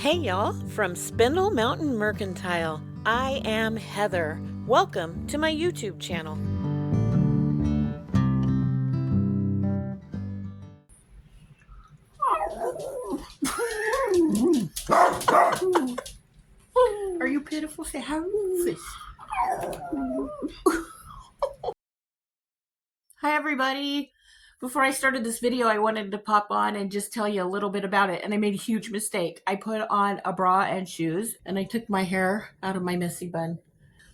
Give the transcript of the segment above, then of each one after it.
Hey y'all, from Spindle Mountain Mercantile. I am Heather. Welcome to my YouTube channel. Are you pitiful? Say hi, Rufus. Hi, everybody. Before I started this video, I wanted to pop on and just tell you a little bit about it. And I made a huge mistake. I put on a bra and shoes, and I took my hair out of my messy bun.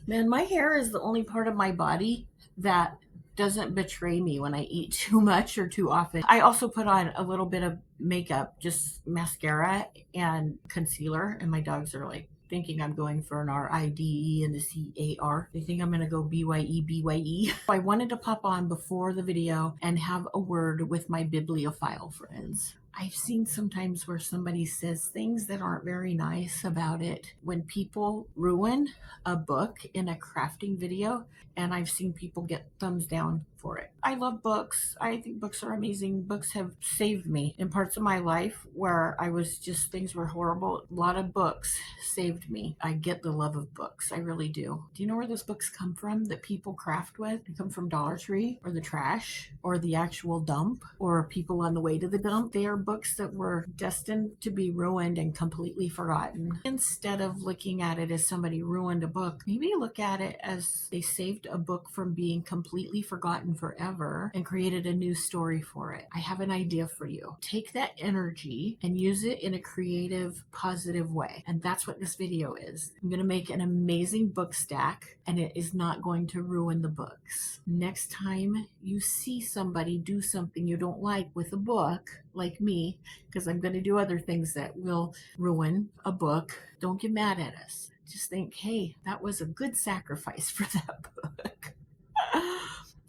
Man, my hair is the only part of my body that doesn't betray me when I eat too much or too often. I also put on a little bit of makeup, just mascara and concealer, and my dogs are like thinking I'm going for an RIDE and the CAR. They think I'm going to go BYE. I wanted to pop on before the video and have a word with my bibliophile friends. I've seen sometimes where somebody says things that aren't very nice about it. When people ruin a book in a crafting video, and I've seen people get thumbs down for it. I love books. I think books are amazing. Books have saved me in parts of my life where I was just, things were horrible. A lot of books saved me. I get the love of books. I really do. Do you know where those books come from that people craft with? They come from Dollar Tree or the trash or the actual dump or people on the way to the dump. They are books that were destined to be ruined and completely forgotten. Instead of looking at it as somebody ruined a book, maybe look at it as they saved a book from being completely forgotten forever and created a new story for it. I have an idea for you. Take that energy and use it in a creative, positive way. And that's what this video is. I'm going to make an amazing book stack, and it is not going to ruin the books. Next time you see somebody do something you don't like with a book, like me, because I'm going to do other things that will ruin a book, don't get mad at us. Just think, hey, that was a good sacrifice for that book.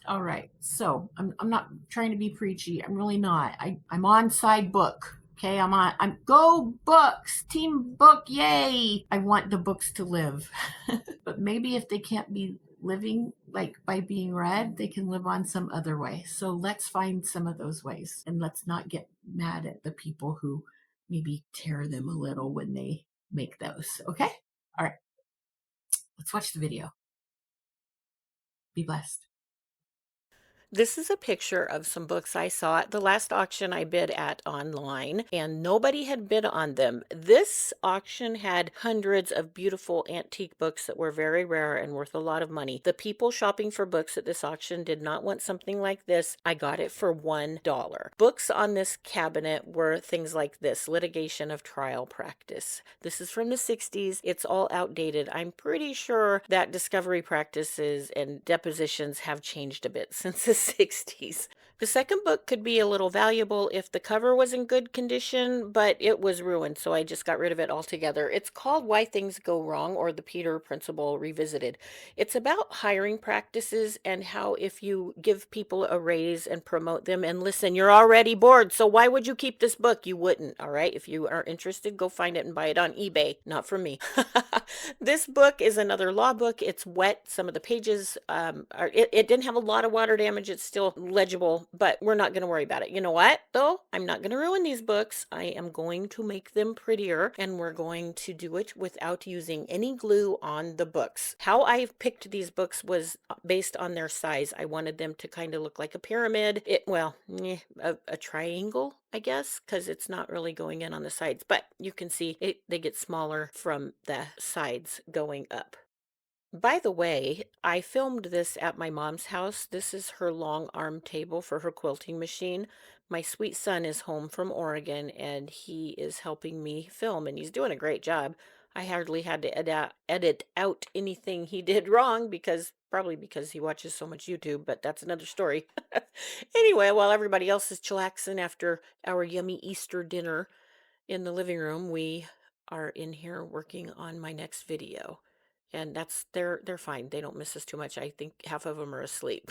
All right, so I'm not trying to be preachy. I'm really not. I'm on side book. Okay, I'm go books, team book, yay. I want the books to live. But maybe if they can't be living like by being read, they can live on some other way. So let's find some of those ways, and let's not get mad at the people who maybe tear them a little when they make those. Okay? All right. Let's watch the video. Be blessed. This is a picture of some books I saw at the last auction I bid at online, and nobody had bid on them. This auction had hundreds of beautiful antique books that were very rare and worth a lot of money. The people shopping for books at this auction did not want something like this. I got it for $1. Books on this cabinet were things like this: Litigation of Trial Practice. This is from the 60s. It's all outdated. I'm pretty sure that discovery practices and depositions have changed a bit since the 60s. The second book could be a little valuable if the cover was in good condition, but it was ruined, so I just got rid of it altogether. It's called Why Things Go Wrong, or the Peter Principle Revisited. It's about hiring practices and how if you give people a raise and promote them, and listen, you're already bored, so why would you keep this book? You wouldn't, all right? If you are interested, go find it and buy it on eBay. Not from me. This book is another law book. It's wet. Some of the pages, it didn't have a lot of water damage. It's still legible, but we're not going to worry about it. You know what, though? I'm not going to ruin these books. I am going to make them prettier, and we're going to do it without using any glue on the books. How I picked these books was based on their size. I wanted them to kind of look like a pyramid. A triangle, I guess, because it's not really going in on the sides, but you can see they get smaller from the sides going up. By the way, I filmed this at my mom's house. This is her long arm table for her quilting machine. My sweet son is home from Oregon, and he is helping me film, and he's doing a great job. I hardly had to edit out anything he did wrong, probably because he watches so much YouTube, but that's another story. Anyway, while everybody else is chillaxing after our yummy Easter dinner in the living room, we are in here working on my next video. And they're fine. They don't miss us too much. I think half of them are asleep.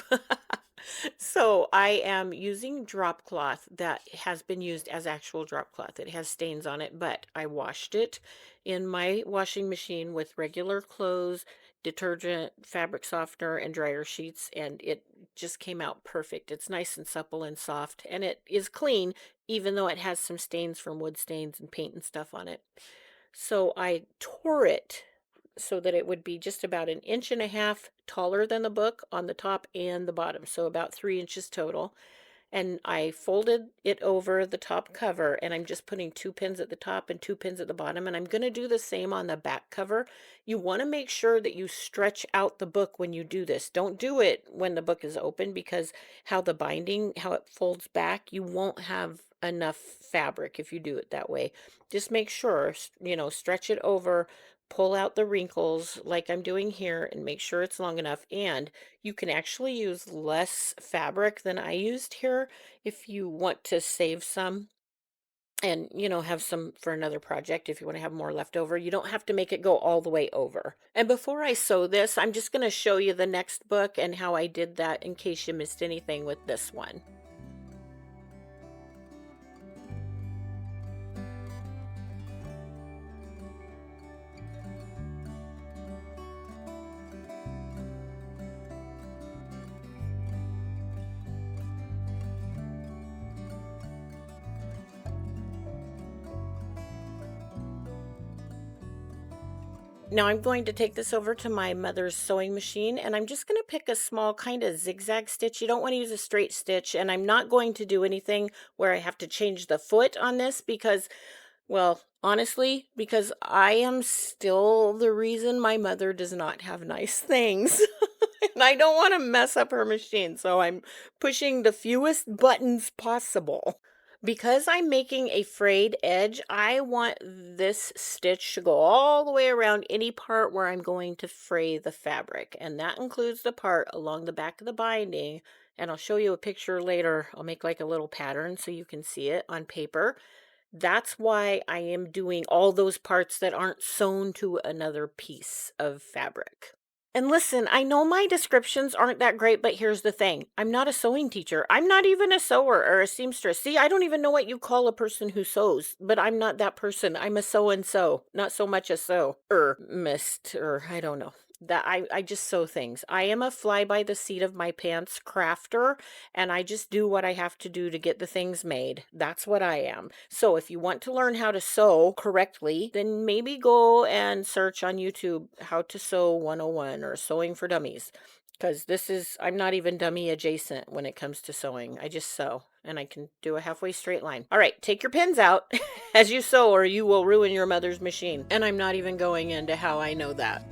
So I am using drop cloth that has been used as actual drop cloth. It has stains on it, but I washed it in my washing machine with regular clothes, detergent, fabric softener, and dryer sheets, and it just came out perfect. It's nice and supple and soft, and it is clean, even though it has some stains from wood stains and paint and stuff on it. So I tore it so that it would be just about an inch and a half taller than the book on the top and the bottom, so about 3 inches total. And I folded it over the top cover, and I'm just putting 2 pins at the top and 2 pins at the bottom, and I'm going to do the same on the back cover. You want to make sure that you stretch out the book when you do this. Don't do it when the book is open, because how the binding, how it folds back, you won't have enough fabric if you do it that way. Just make sure, stretch it over, pull out the wrinkles like I'm doing here, and make sure it's long enough. And you can actually use less fabric than I used here if you want to save some and, have some for another project if you want to have more left over. You don't have to make it go all the way over. And before I sew this, I'm just going to show you the next book and how I did that in case you missed anything with this one. Now I'm going to take this over to my mother's sewing machine, and I'm just going to pick a small kind of zigzag stitch. You don't want to use a straight stitch, and I'm not going to do anything where I have to change the foot on this because, well, honestly, because I am still the reason my mother does not have nice things. And I don't want to mess up her machine, so I'm pushing the fewest buttons possible. Because I'm making a frayed edge, I want this stitch to go all the way around any part where I'm going to fray the fabric. And that includes the part along the back of the binding. And I'll show you a picture later. I'll make like a little pattern so you can see it on paper. That's why I am doing all those parts that aren't sewn to another piece of fabric. And listen, I know my descriptions aren't that great, but here's the thing. I'm not a sewing teacher. I'm not even a sewer or a seamstress. See, I don't even know what you call a person who sews, but I'm not that person. I'm a sew and sew, not so much a sew or mist or I don't know. That I just sew things. I am a fly by the seat of my pants crafter, and I just do what I have to do to get the things made. That's what I am. So if you want to learn how to sew correctly, then maybe go and search on YouTube how to sew 101 or sewing for dummies. Because I'm not even dummy adjacent when it comes to sewing. I just sew and I can do a halfway straight line. All right, take your pins out as you sew or you will ruin your mother's machine. And I'm not even going into how I know that.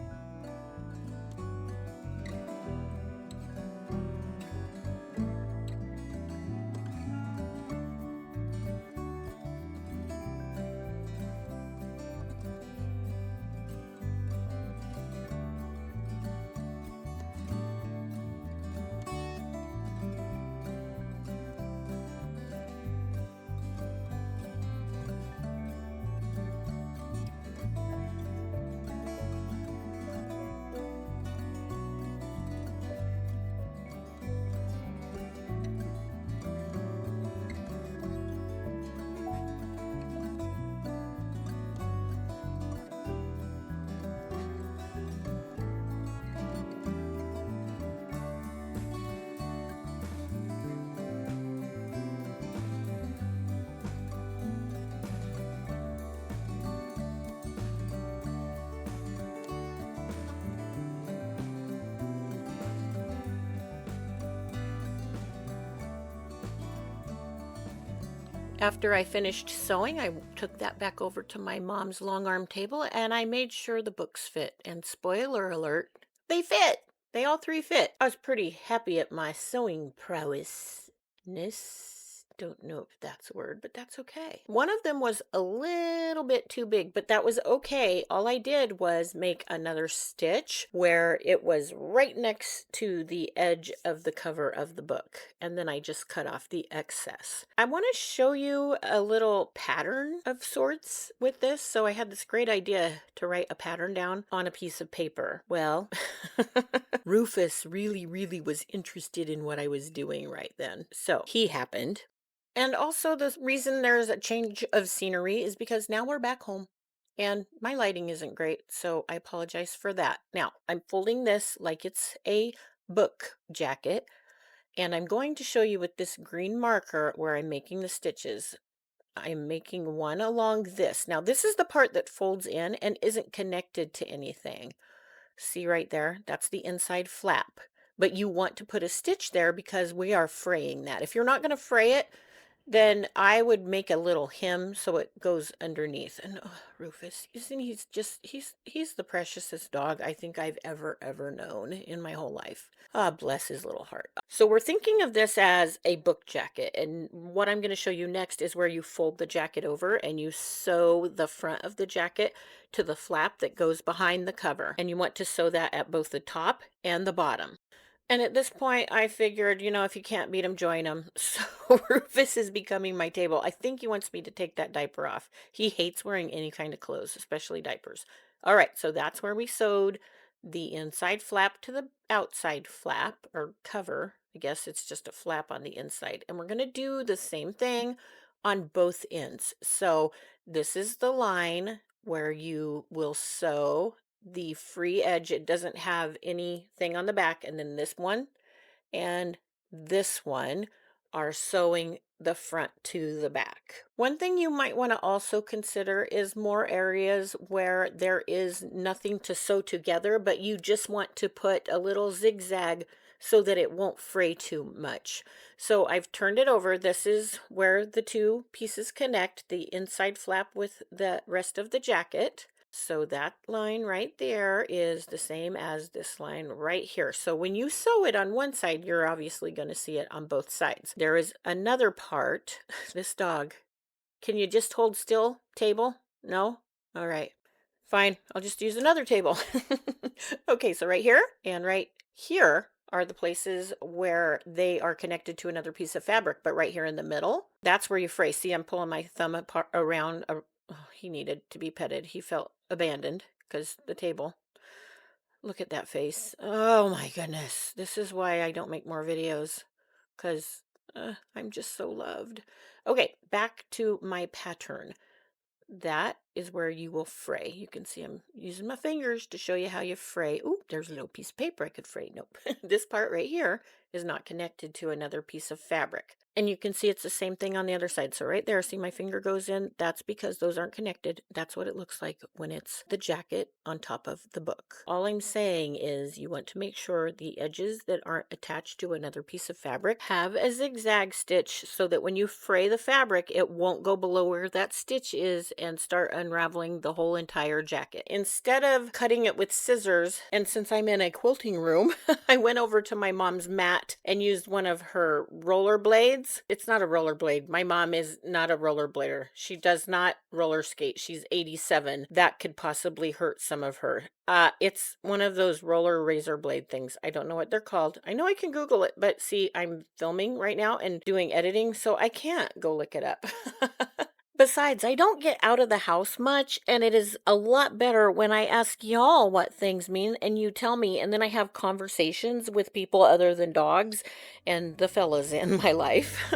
After I finished sewing, I took that back over to my mom's long arm table and I made sure the books fit. And spoiler alert, they fit. They all three fit. I was pretty happy at my sewing prowess. Don't know if that's a word, but that's okay. One of them was a little bit too big, but that was okay. All I did was make another stitch where it was right next to the edge of the cover of the book. And then I just cut off the excess. I want to show you a little pattern of sorts with this. So I had this great idea to write a pattern down on a piece of paper. Well, Rufus really, really was interested in what I was doing right then. So he happened. And also, the reason there's a change of scenery is because now we're back home and my lighting isn't great, so I apologize for that. Now, I'm folding this like it's a book jacket, and I'm going to show you with this green marker where I'm making the stitches. I'm making one along this. Now, this is the part that folds in and isn't connected to anything. See right there? That's the inside flap. But you want to put a stitch there because we are fraying that. If you're not going to fray it, then I would make a little hem so it goes underneath. And oh, Rufus, isn't he's the preciousest dog I think I've ever known in my whole life. Ah, bless his little heart. So we're thinking of this as a book jacket, and what I'm going to show you next is where you fold the jacket over and you sew the front of the jacket to the flap that goes behind the cover. And you want to sew that at both the top and the bottom. And at this point, I figured, if you can't beat him, join him. So Rufus is becoming my table. I think he wants me to take that diaper off. He hates wearing any kind of clothes, especially diapers. All right, so that's where we sewed the inside flap to the outside flap, or cover. I guess it's just a flap on the inside. And we're going to do the same thing on both ends. So this is the line where you will sew the free edge. It doesn't have anything on the back. And then this one and this one are sewing the front to the back. One thing you might want to also consider is more areas where there is nothing to sew together, but you just want to put a little zigzag so that it won't fray too much. So I've turned it over. This is where the two pieces connect, the inside flap with the rest of the jacket. So that line right there is the same as this line right here. So when you sew it on one side, you're obviously going to see it on both sides. There is another part. This dog. Can you just hold still, table? No? All right. Fine. I'll just use another table. Okay, so right here and right here are the places where they are connected to another piece of fabric. But right here in the middle, that's where you fray. See, I'm pulling my thumb apart around. Oh, he needed to be petted. He felt abandoned because the table. Look at that face. Oh my goodness. This is why I don't make more videos, because I'm just so loved. Okay, back to my pattern. That is where you will fray. You can see I'm using my fingers to show you how you fray. Ooh, there's a little piece of paper I could fray. Nope. This part right here is not connected to another piece of fabric. And you can see it's the same thing on the other side. So right there, see my finger goes in? That's because those aren't connected. That's what it looks like when it's the jacket on top of the book. All I'm saying is you want to make sure the edges that aren't attached to another piece of fabric have a zigzag stitch so that when you fray the fabric, it won't go below where that stitch is and start unraveling the whole entire jacket. Instead of cutting it with scissors, and since I'm in a quilting room, I went over to my mom's mat and used one of her rollerblades. It's not a rollerblade. My mom is not a rollerblader. She does not roller skate. She's 87. That could possibly hurt some of her. It's one of those roller razor blade things. I don't know what they're called. I know I can Google it, but see, I'm filming right now and doing editing, so I can't go look it up. Besides, I don't get out of the house much, and it is a lot better when I ask y'all what things mean and you tell me, and then I have conversations with people other than dogs and the fellas in my life.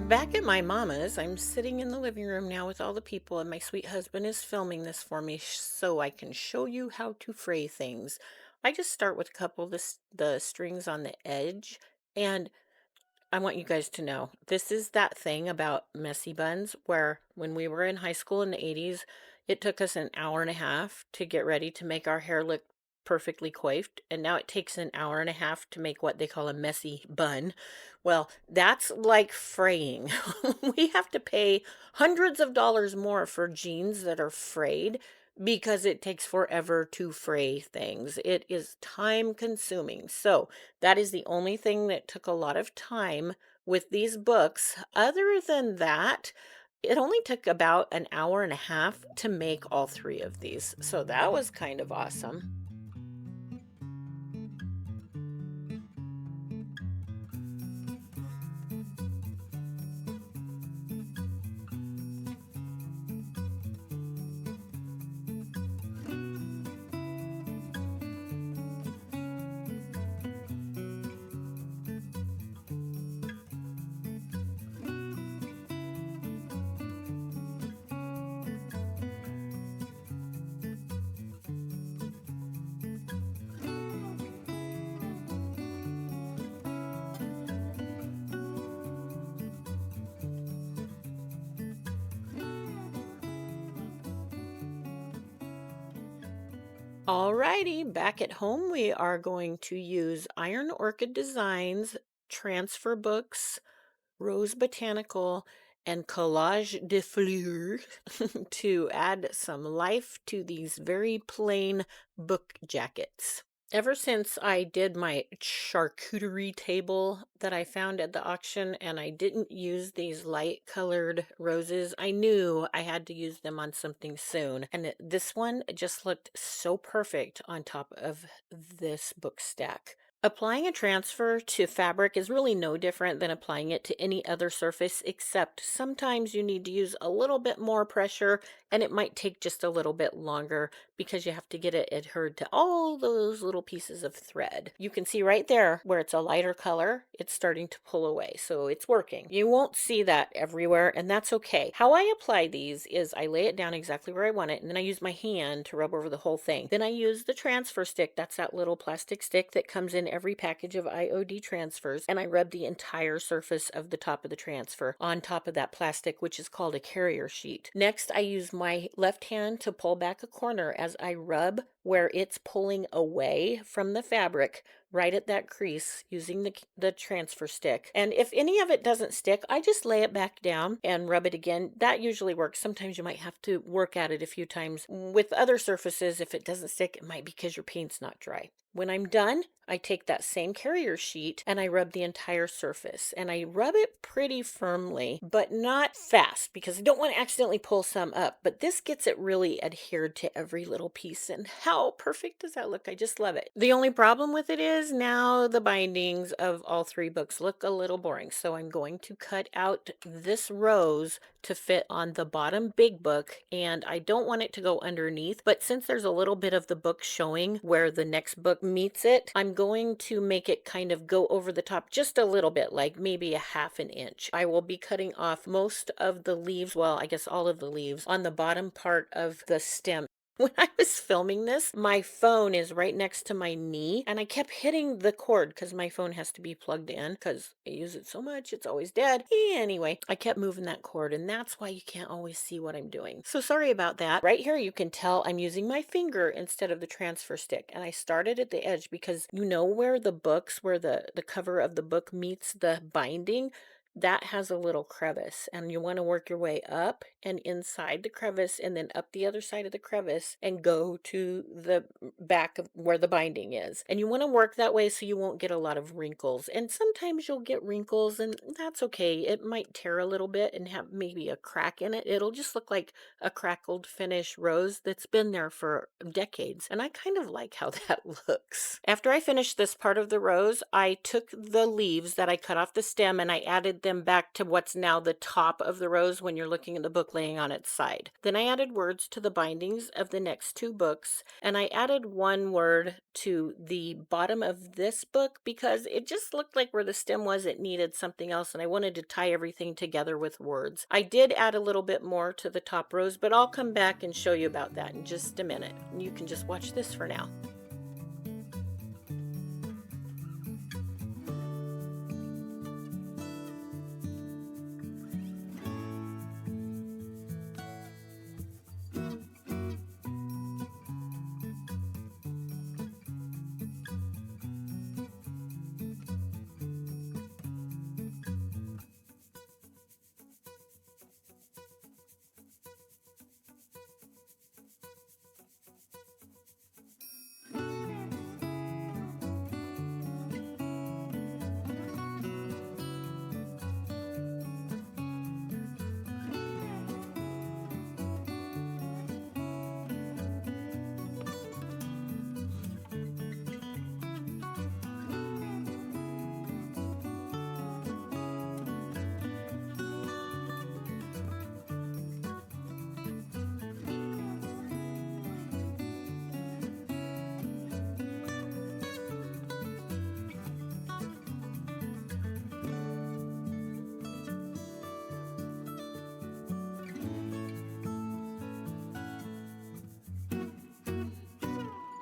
Back at my mama's, I'm sitting in the living room now with all the people, and my sweet husband is filming this for me so I can show you how to fray things. I just start with a couple of the strings on the edge, and I want you guys to know this is that thing about messy buns where when we were in high school in the 80s, it took us an hour and a half to get ready to make our hair look perfectly coiffed, and now it takes an hour and a half to make what they call a messy bun. Well, that's like fraying. We have to pay hundreds of dollars more for jeans that are frayed because it takes forever to fray things. It is time consuming. So that is the only thing that took a lot of time with these books. Other than that, it only took about an hour and a half to make all three of these. So that was kind of awesome. Alrighty, back at home, we are going to use Iron Orchid Designs, Transfer Books, Rose Botanical, and Collage de Fleurs to add some life to these very plain book jackets. Ever since I did my charcuterie table that I found at the auction and I didn't use these light colored roses, I knew I had to use them on something soon. And this one just looked so perfect on top of this book stack. Applying a transfer to fabric is really no different than applying it to any other surface, except sometimes you need to use a little bit more pressure and it might take just a little bit longer because you have to get it adhered to all those little pieces of thread. You can see right there where it's a lighter color, it's starting to pull away, so it's working. You won't see that everywhere, and that's okay. How I apply these is I lay it down exactly where I want it, and then I use my hand to rub over the whole thing. Then I use the transfer stick. That's that little plastic stick that comes in every package of IOD transfers, and I rub the entire surface of the top of the transfer on top of that plastic, which is called a carrier sheet. Next, I use my left hand to pull back a corner as I rub where it's pulling away from the fabric right at that crease using the transfer stick. And if any of it doesn't stick, I just lay it back down and rub it again. That usually works. Sometimes you might have to work at it a few times. With other surfaces, if it doesn't stick, it might be because your paint's not dry. When I'm done, I take that same carrier sheet and I rub the entire surface. And I rub it pretty firmly, but not fast because I don't want to accidentally pull some up. But this gets it really adhered to every little piece. And how perfect does that look? I just love it. The only problem with it is now the bindings of all three books look a little boring. So I'm going to cut out this rose to fit on the bottom big book, and I don't want it to go underneath, but since there's a little bit of the book showing where the next book meets it, I'm going to make it kind of go over the top just a little bit, like maybe a half an inch. I will be cutting off most of the leaves, well, I guess all of the leaves on the bottom part of the stem. When I was filming this, my phone is right next to my knee, and I kept hitting the cord because my phone has to be plugged in because I use it so much, it's always dead. Anyway, I kept moving that cord, and that's why you can't always see what I'm doing. So sorry about that. Right here, you can tell I'm using my finger instead of the transfer stick, and I started at the edge because you know where the books, where the cover of the book meets the binding, that has a little crevice, and you want to work your way up and inside the crevice and then up the other side of the crevice and go to the back of where the binding is. And you want to work that way so you won't get a lot of wrinkles. And sometimes you'll get wrinkles, and that's okay. It might tear a little bit and have maybe a crack in it. It'll just look like a crackled finish rose that's been there for decades. And I kind of like how that looks. After I finished this part of the rose, I took the leaves that I cut off the stem and I added them back to what's now the top of the rose when you're looking at the book laying on its side. Then I added words to the bindings of the next two books, and I added one word to the bottom of this book because it just looked like where the stem was, it needed something else, and I wanted to tie everything together with words. I did add a little bit more to the top rose, but I'll come back and show you about that in just a minute. You can just watch this for now.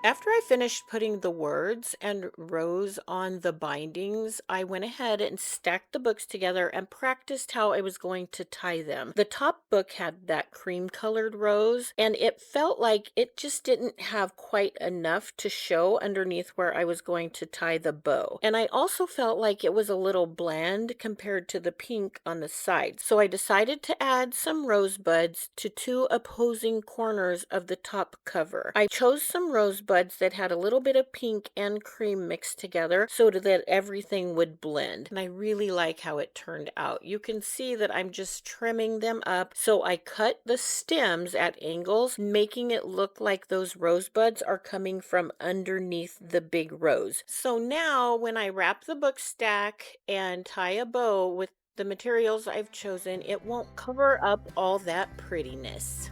After I finished putting the words and rows on the bindings, I went ahead and stacked the books together and practiced how I was going to tie them. The top book had that cream colored rose, and it felt like it just didn't have quite enough to show underneath where I was going to tie the bow. And I also felt like it was a little bland compared to the pink on the side. So I decided to add some rosebuds to two opposing corners of the top cover. I chose some rosebuds that had a little bit of pink and cream mixed together so that everything would blend. And I really like how it turned out. You can see that I'm just trimming them up. So I cut the stems at angles, making it look like those rosebuds are coming from underneath the big rose. So now when I wrap the book stack and tie a bow with the materials I've chosen, it won't cover up all that prettiness.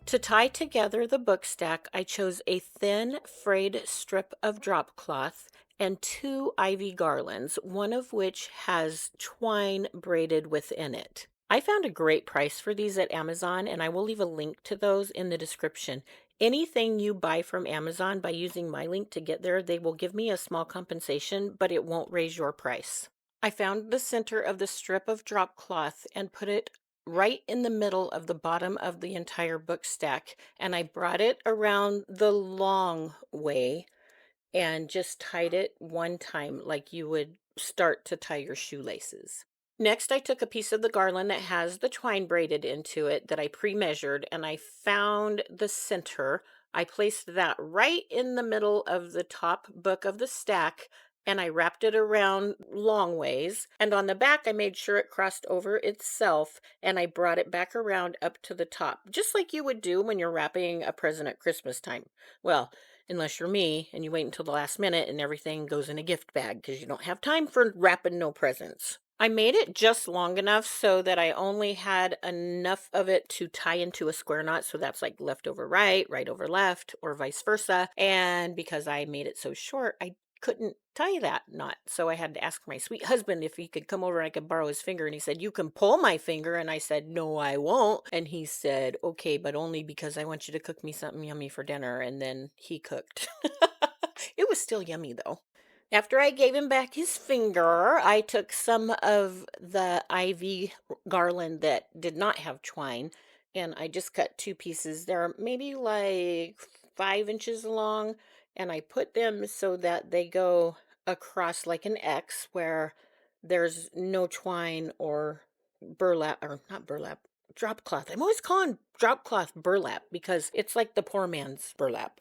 To tie together the book stack, I chose a thin frayed strip of drop cloth and two ivy garlands, one of which has twine braided within it. I found a great price for these at Amazon, and I will leave a link to those in the description. Anything you buy from Amazon by using my link to get there, they will give me a small compensation, but it won't raise your price. I found the center of the strip of drop cloth and put it right in the middle of the bottom of the entire book stack, and I brought it around the long way and just tied it one time like you would start to tie your shoelaces. Next, I took a piece of the garland that has the twine braided into it that I pre-measured, and I found the center. I placed that right in the middle of the top book of the stack, and I wrapped it around long ways. And on the back, I made sure it crossed over itself, and I brought it back around up to the top, just like you would do when you're wrapping a present at Christmas time. Well, unless you're me and you wait until the last minute and everything goes in a gift bag because you don't have time for wrapping no presents. I made it just long enough so that I only had enough of it to tie into a square knot. So that's like left over right, right over left, or vice versa. And because I made it so short, I couldn't tie that knot. So I had to ask my sweet husband if he could come over and I could borrow his finger. And he said, "You can pull my finger." And I said, "No, I won't." And he said, "Okay, but only because I want you to cook me something yummy for dinner." And then he cooked. It was still yummy though. After I gave him back his finger, I took some of the ivy garland that did not have twine and I just cut two pieces. They're maybe like 5 inches long, and I put them so that they go across like an X where there's no twine or burlap, or not burlap, drop cloth. I'm always calling drop cloth burlap because it's like the poor man's burlap.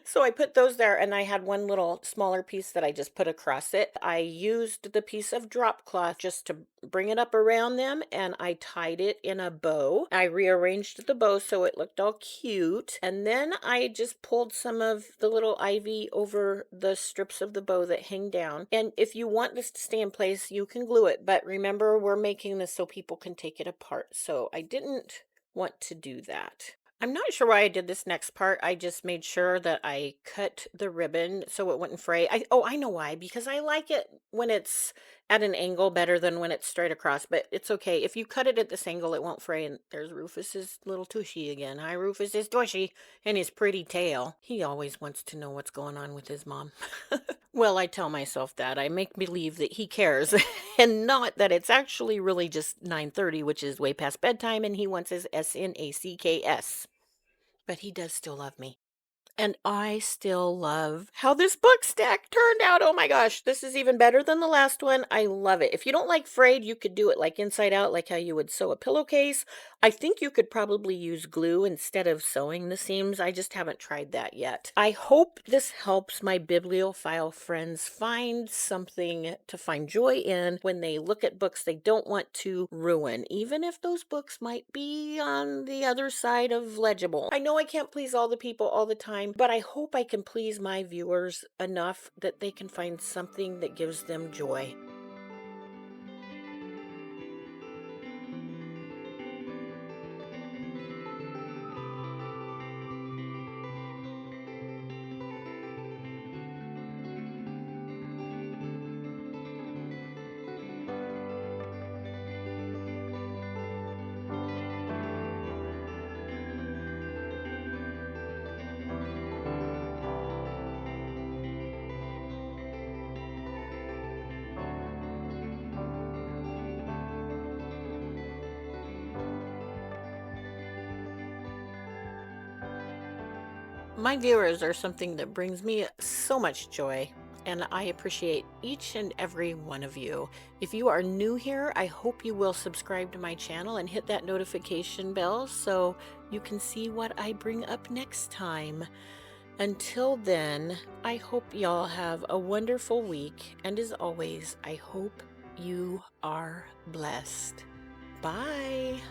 So I put those there, and I had one little smaller piece that I just put across it. I used the piece of drop cloth just to bring it up around them, and I tied it in a bow. I rearranged the bow so it looked all cute, and then I just pulled some of the little ivy over the strips of the bow that hang down. And if you want this to stay in place, you can glue it, but remember, we're making this so people can take it apart, so I didn't want to do that. I'm not sure why I did this next part. I just made sure that I cut the ribbon so it wouldn't fray. I know why, because I like it when it's at an angle better than when it's straight across, but it's okay. If you cut it at this angle, it won't fray. And there's Rufus's little tushy again. Hi, Rufus's tushy and his pretty tail. He always wants to know what's going on with his mom. Well, I tell myself that. I make believe that he cares and not that it's actually really just 9:30, which is way past bedtime, and he wants his snacks. But he does still love me. And I still love how this book stack turned out. Oh my gosh, this is even better than the last one. I love it. If you don't like frayed, you could do it like inside out, like how you would sew a pillowcase. I think you could probably use glue instead of sewing the seams. I just haven't tried that yet. I hope this helps my bibliophile friends find something to find joy in when they look at books they don't want to ruin, even if those books might be on the other side of legible. I know I can't please all the people all the time, but I hope I can please my viewers enough that they can find something that gives them joy. My viewers are something that brings me so much joy, and I appreciate each and every one of you. If you are new here, I hope you will subscribe to my channel and hit that notification bell so you can see what I bring up next time. Until then, I hope y'all have a wonderful week, and as always, I hope you are blessed. Bye.